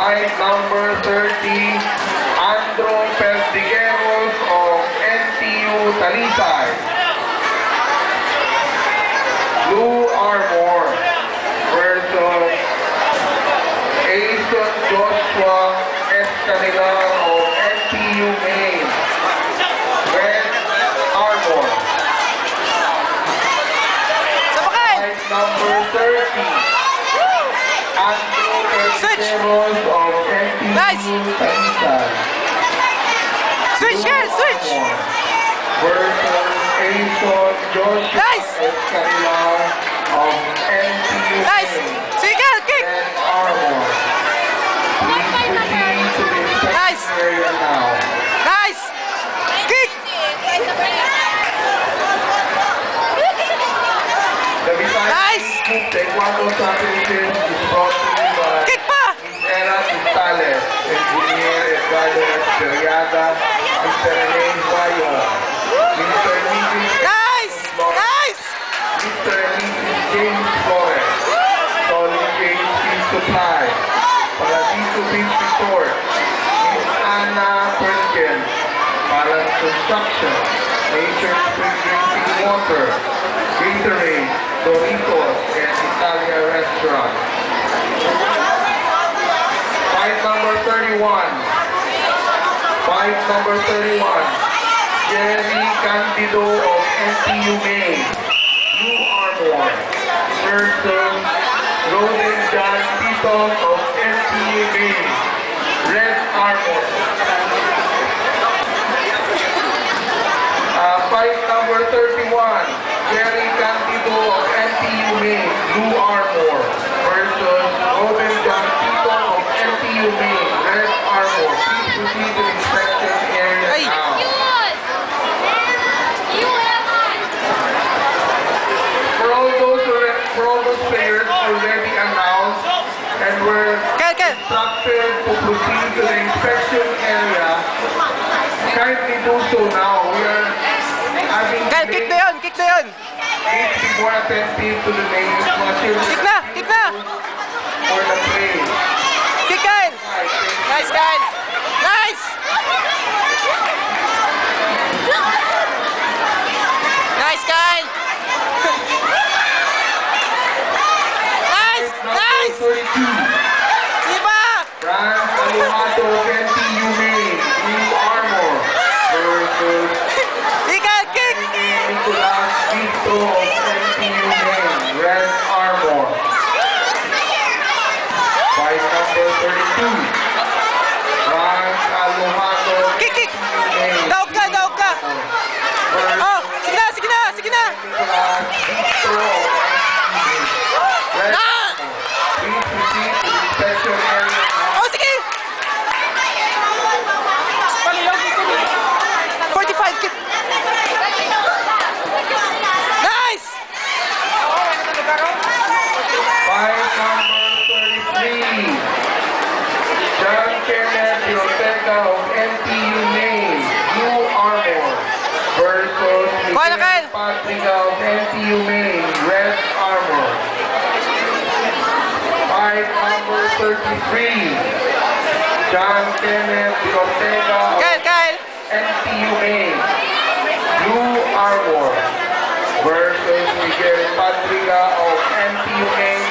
Fight number 30, Andro Perdigueros of NTU Talisay. Blue Armor versus Ason Joshua Escanila of NTU Maine. Red Armor. Fight number 30, Andro Perdigueros of NTU Talisay. Switch guys, switch! Versus Ason Joshua Escanila of NTU Maine. Sige, kick! Red Armor. Please proceed to the inspection area now. Nice! Kick! The Visayas Taekwondo Championship is brought to you by Kick pa! Era Tales, Engineer Edgardo Esperiada, Mr. Rene Bayo, Mr. Mrs. Nice! Nice! Mr. and Mrs. James Flores, Solid James Field Supply, Paradiso Beach Resort, Miss Anna Perkin, Balance Construction, Nature Spring Drinking Water, Gatorade, Doritos, and Italia Restaurant. Fight number 31. Fight number 31. Jerry Candido of NTU Maine. Blue Armor versus Roden John Titos of NTU Maine. Red Armor. Fight number 31. Jerry Candido of NTU Maine. Blue Armor versus Roden John Titos of NTU Maine. Red Armor. Please proceed to the inspection area now. For all those players already announced and were instructed to proceed to the inspection area, kindly do so now. We are having Kick na yun! Kick na yun! please be more attentive to the names watchers. Kick na! Kick na! For the play. Kick, Kyle! Nice, Kyle! Nice! Nice, Kyle! Nice! Nice! 32. Sige pa! Franz Alumato of NTU Maine. Blue Armor versus Ikaw, kick! Nicolas Vito of NTU Maine. Red Armor. Fight number 32. Franz Alumato of Kick, kick! NTU Maine. Daog ka, daog ka! Oh, sige na, sige na, sige na! Nicolas Vito of NTU Maine. Red Na! Armor. Please proceed to the inspection area now. Oh, sige! 45, kick! Nice! Fight number 33. John Kenneth Ortega of NTU Maine. Blue Armor versus Kuha na, Kyle. Miguel Patrica of NTU Maine. Red Armor. Fight number 33. John Kenneth Ortega of Kyle, Kyle! NTU Maine. Blue Armor versus Miguel Patrica of NTU Maine.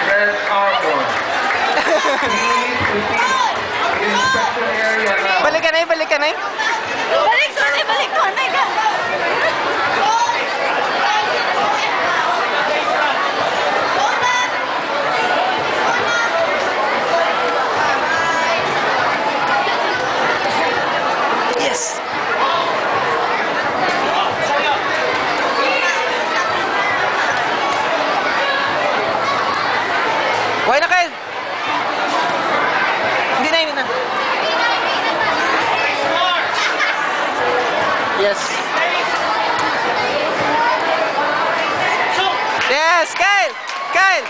Red Armor. Please proceed to the inspection area now. Balik ka na, balik ka na. Balik ko na, balik ko na. Yes! Buhay na, Kyle! Hindi na. Yes! Yes, Kyle! Kyle!